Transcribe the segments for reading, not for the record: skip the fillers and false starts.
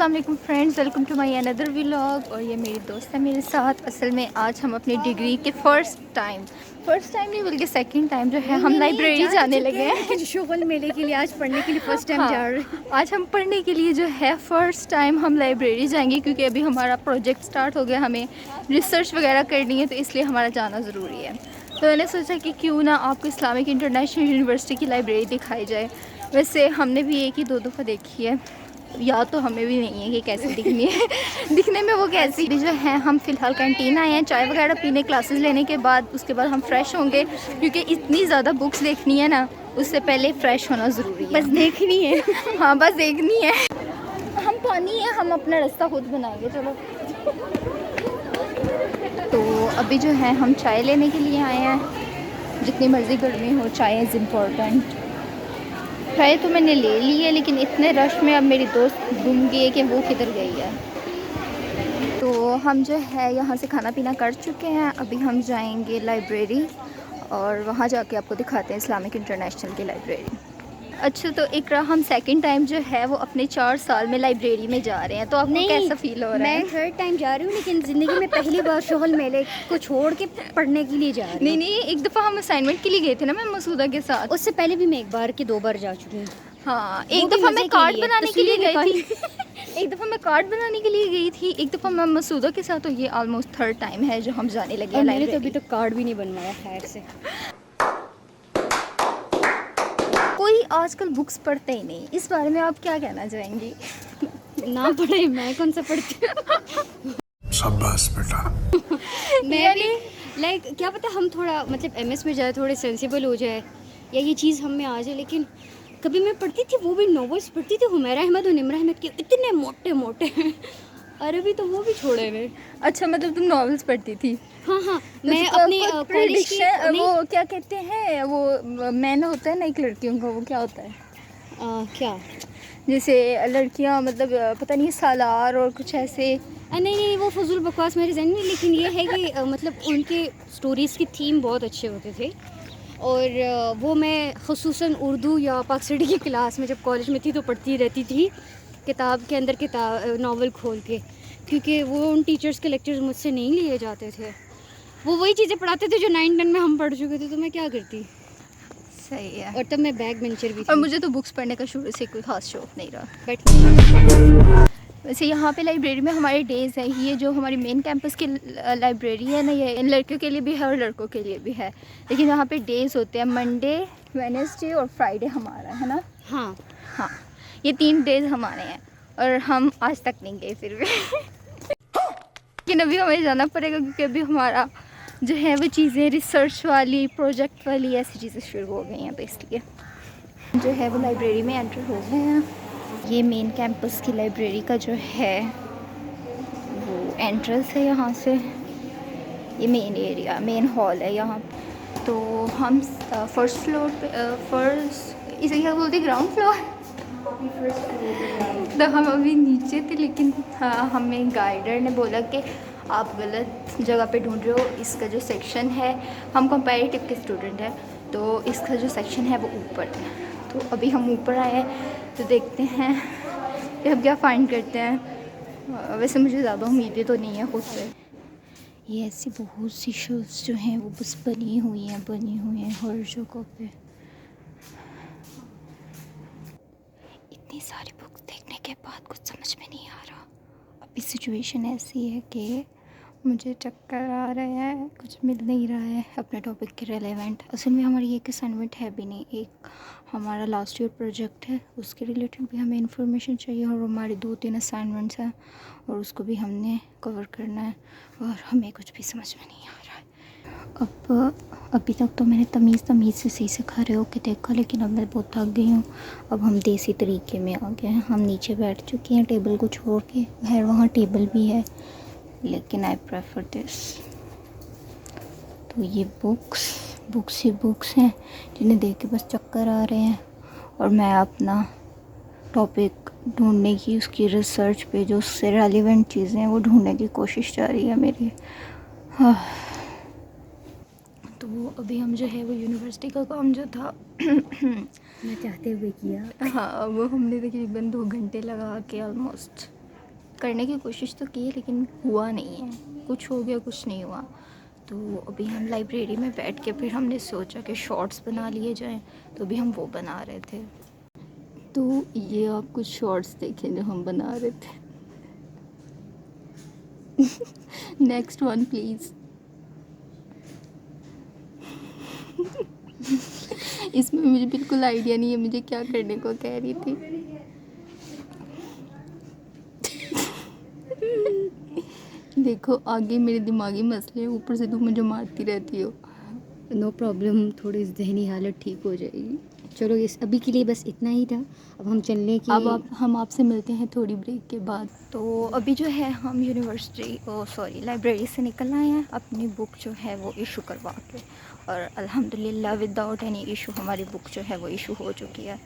अस्सलाम वालेकुम friends, welcome to my another vlog. और ये मेरी दोस्त है मेरे साथ। असल में आज हम अपनी डिग्री के फर्स्ट टाइम नहीं बल्कि सेकंड टाइम जो है हम लाइब्रेरी जाने लगे हैं। लेकिन शुगल मेले के लिए आज पढ़ने के लिए फर्स्ट टाइम जा रहे हैं। आज हम पढ़ने के लिए जो है फ़र्स्ट टाइम हम लाइब्रेरी जाएंगे, क्योंकि अभी हमारा प्रोजेक्ट स्टार्ट हो गया, हमें रिसर्च वगैरह करनी है, तो इसलिए हमारा जाना ज़रूरी है। तो मैंने सोचा कि क्यों ना आपको इस्लामिक इंटरनेशनल यूनिवर्सिटी की लाइब्रेरी दिखाई जाए। वैसे हमने भी एक ही दो दफ़ा देखी है, या तो हमें भी नहीं है कि कैसी दिखनी है दिखने में वो कैसी भी जो है। हम फ़िलहाल कैंटीन आए हैं चाय वगैरह पीने, क्लासेस लेने के बाद उसके बाद हम फ्रेश होंगे, क्योंकि इतनी ज़्यादा बुक्स देखनी है ना, उससे पहले फ़्रेश होना ज़रूरी है। बस देखनी है हाँ बस देखनी है। हम पानी है, हम अपना रास्ता खुद बनाएंगे। चलो तो अभी जो है हम चाय लेने के लिए आए हैं। जितनी मर्ज़ी गर्मी हो, चाय इज़ इम्पोर्टेंट। चाय तो मैंने ले ली है, लेकिन इतने रश में अब मेरी दोस्त घूम गई है कि वो किधर गई है। तो हम जो है यहाँ से खाना पीना कर चुके हैं। अभी हम जाएंगे लाइब्रेरी और वहाँ जाके आपको दिखाते हैं इस्लामिक इंटरनेशनल की लाइब्रेरी। अच्छा, तो इकरा हम सेकंड टाइम जो है वो अपने 4 साल में लाइब्रेरी में जा रहे हैं, तो आपको कैसा फील हो रहा है? मैं थर्ड टाइम जा रही हूँ, लेकिन ज़िंदगी में पहली बार शुगल मेले को छोड़ के पढ़ने के लिए जा रही हूँ। नहीं, एक दफ़ा हम असाइनमेंट के लिए गए थे ना, मैं मसूदा के साथ। उससे पहले भी मैं एक बार के 2 बार जा चुकी हूँ। हाँ, एक दफ़ा मैं कार्ड बनाने के लिए गई थी एक दफ़ा मैं कार्ड बनाने के लिए गई थी, एक दफ़ा मैं मसूदा के साथ। तो ये ऑलमोस्ट थर्ड टाइम है जो हम जाने लगे हैं। मैंने तो अभी तक कार्ड भी नहीं बनवाया खैर से। कोई आजकल बुक्स पढ़ते ही नहीं, इस बारे में आप क्या कहना चाहेंगी? ना पढ़े, मैं कौन सा पढ़ती हूँ शाबाश बेटा। मैं भी लाइक क्या पता हम थोड़ा मतलब एमएस में जाए, थोड़े सेंसिबल हो जाए, या ये चीज़ हम में आ जाए। लेकिन कभी मैं पढ़ती थी, वो भी नॉवेल्स पढ़ती थी, हुमैरा अहमद और निम्रा अहमद के, इतने मोटे मोटे अरबी तो वो भी छोड़े हुए। अच्छा, मतलब तुम नॉवेल्स पढ़ती थी? हाँ मैं अपने कॉलेज की वो क्या कहते हैं, वो मैन होता है ना एक लड़कियों का, वो क्या होता है? क्या जैसे लड़कियां मतलब पता नहीं सालार और कुछ ऐसे। नहीं वो फजूल बकवास मेरे जहन में। लेकिन ये है कि मतलब उनके स्टोरीज़ की थीम बहुत अच्छे होते थे। और वो मैं ख़ुसूसन उर्दू या पाकस्टडी की क्लास में जब कॉलेज में थी तो पढ़ती रहती थी, किताब के अंदर किताब नावल खोल के, क्योंकि वो उन टीचर्स के लेक्चर्स मुझसे नहीं लिए जाते थे। वो वही चीज़ें पढ़ाते थे जो 9-10 में हम पढ़ चुके थे, तो मैं क्या करती। सही है। और तब मैं बैग बेंचर भी थी। और मुझे तो बुक्स पढ़ने का शुरू से कोई ख़ास शौक़ नहीं रहा। बट वैसे यहाँ पे लाइब्रेरी में हमारे डेज़ है। ये जो हमारी मेन कैंपस की लाइब्रेरी है ना, ये लड़कियों के लिए भी है और लड़कों के लिए भी है। लेकिन यहाँ पे डेज़ होते हैं, मंडे, वेडनेसडे और फ्राइडे हमारा है ना। हाँ, ये 3 डेज़ हमारे हैं और हम आज तक नहीं गए फिर भी लेकिन अभी हमें जाना पड़ेगा, क्योंकि अभी हमारा जो है वो चीज़ें रिसर्च वाली, प्रोजेक्ट वाली ऐसी चीज़ें शुरू हो गई हैं, तो इसलिए जो है वो लाइब्रेरी में एंटर हो गए हैं। ये मेन कैंपस की लाइब्रेरी का जो है वो एंट्रेंस है यहाँ से। ये मेन एरिया, मेन हॉल है यहाँ। तो हम फर्स्ट फ्लोर पे इसे क्या बोलते, ग्राउंड फ्लोर तो हम अभी नीचे थे, लेकिन हमें गाइडर ने बोला कि आप गलत जगह पे ढूंढ रहे हो। इसका जो सेक्शन है, हम कंपैरेटिव के स्टूडेंट हैं, तो इसका जो सेक्शन है वो ऊपर है। तो अभी हम ऊपर आए हैं, तो देखते हैं कि हम क्या फाइंड करते हैं। वैसे मुझे ज़्यादा उम्मीदें तो नहीं है खुद से। ये ऐसी बहुत सी शेल्फ्स जो हैं वो बस बनी हुई हैं हर जगह पे। इतनी सारी बुक्स देखने के बाद कुछ समझ में नहीं आ रहा। अभी सिचुएशन ऐसी है कि मुझे चक्कर आ रहे हैं, कुछ मिल नहीं रहा है अपने टॉपिक के रिलेवेंट। असल में हमारी एक असाइनमेंट है भी नहीं, एक हमारा लास्ट ईयर प्रोजेक्ट है, उसके रिलेटेड भी हमें इंफॉर्मेशन चाहिए, और हमारी 2-3 असाइनमेंट्स हैं और उसको भी हमने कवर करना है, और हमें कुछ भी समझ में नहीं आ रहा है। अभी तक तो मैंने तमीज़ से सही से खड़े होकर देखा, लेकिन अब मैं बहुत थक गई हूँ। अब हम देसी तरीके में आ गए हैं, हम नीचे बैठ चुके हैं टेबल को छोड़ के। खैर वहाँ टेबल भी है, लेकिन आई प्रेफर दिस। तो ये बुक्स ही बुक्स हैं जिन्हें देख के बस चक्कर आ रहे हैं, और मैं अपना टॉपिक ढूंढने की, उसकी रिसर्च पे जो उससे रेलिवेंट चीज़ें हैं वो ढूंढने की कोशिश जारी है मेरी। तो अभी हम जो है वो यूनिवर्सिटी का काम जो था मैं चाहते हुए किया। हाँ, वो हमने तकरीबन 2 घंटे लगा के ऑलमोस्ट करने की कोशिश तो की लेकिन हुआ नहीं है, कुछ हो गया कुछ नहीं हुआ। तो अभी हम लाइब्रेरी में बैठ के फिर हमने सोचा कि शॉर्ट्स बना लिए जाएं, तो अभी हम वो बना रहे थे। तो ये आप कुछ शॉर्ट्स देखें जो हम बना रहे थे। Next one please. इसमें मुझे बिल्कुल आइडिया नहीं है मुझे क्या करने को कह रही थी। देखो आगे मेरे दिमागी मसले, ऊपर से तुम मुझे मारती रहती हो। नो प्रॉब्लम, थोड़ी ज़हनी हालत ठीक हो जाएगी। चलो इस अभी के लिए बस इतना ही था, अब हम चलने की अब हम आपसे मिलते हैं थोड़ी ब्रेक के बाद। तो अभी जो है हम लाइब्रेरी से निकल आए हैं अपनी बुक जो है वो इशू करवा के, और अल्हम्दुलिल्लाह विदाउट एनी इशू हमारी बुक जो है वो इशू हो चुकी है।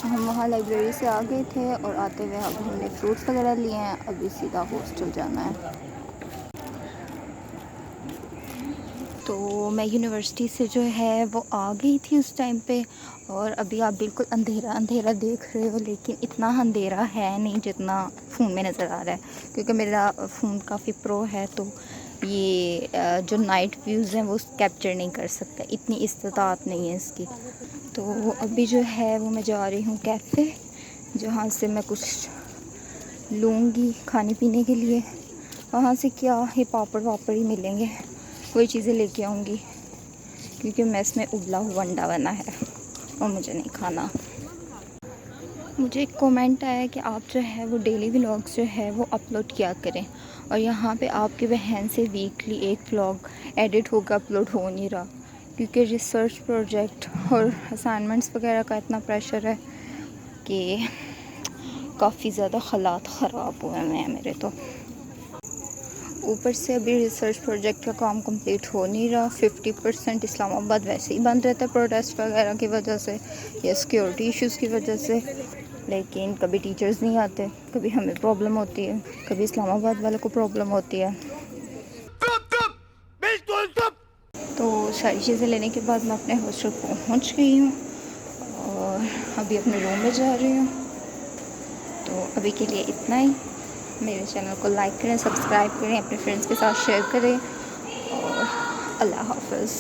हम वहाँ लाइब्रेरी से आ गए थे और आते हुए अब हमने फ्रूट्स वगैरह लिए हैं, अभी सीधा हॉस्टल जाना है। तो मैं यूनिवर्सिटी से जो है वो आ गई थी उस टाइम पे, और अभी आप बिल्कुल अंधेरा अंधेरा देख रहे हो, लेकिन इतना अंधेरा है नहीं जितना फ़ोन में नज़र आ रहा है, क्योंकि मेरा फ़ोन काफ़ी प्रो है, तो ये जो नाइट व्यूज़ हैं वो कैप्चर नहीं कर सकता, इतनी इस्तात नहीं है इसकी। तो अभी जो है वो मैं जा रही हूँ कैफ़े, जहाँ से मैं कुछ लूँगी खाने पीने के लिए। वहाँ से क्या ये पापड़ वापड़ ही मिलेंगे, वही चीज़ें लेके आऊँगी, क्योंकि मेस में उबला हुआ अंडा बना है और मुझे नहीं खाना। मुझे एक कमेंट आया कि आप जो है वो डेली व्लॉग्स जो है वो अपलोड किया करें, और यहाँ पे आपकी बहन से वीकली एक व्लॉग एडिट होकर अपलोड हो नहीं रहा, क्योंकि रिसर्च प्रोजेक्ट और असाइनमेंट्स वगैरह का इतना प्रेशर है कि काफ़ी ज़्यादा हालात ख़राब हुए हैं मेरे। तो ऊपर से अभी रिसर्च प्रोजेक्ट का काम कंप्लीट हो नहीं रहा, 50%। इस्लामाबाद वैसे ही बंद रहता है प्रोटेस्ट वगैरह की वजह से या सिक्योरिटी इश्यूज़ की वजह से, लेकिन कभी टीचर्स नहीं आते, कभी हमें प्रॉब्लम होती है, कभी इस्लामाबाद वालों को प्रॉब्लम होती है। तो सारी चीज़ें लेने के बाद मैं अपने हॉस्टल पहुंच गई हूँ और अभी अपने रूम में जा रही हूँ। तो अभी के लिए इतना ही। मेरे चैनल को लाइक करें, सब्सक्राइब करें, अपने फ्रेंड्स के साथ शेयर करें, और अल्लाह हाफ़िज़।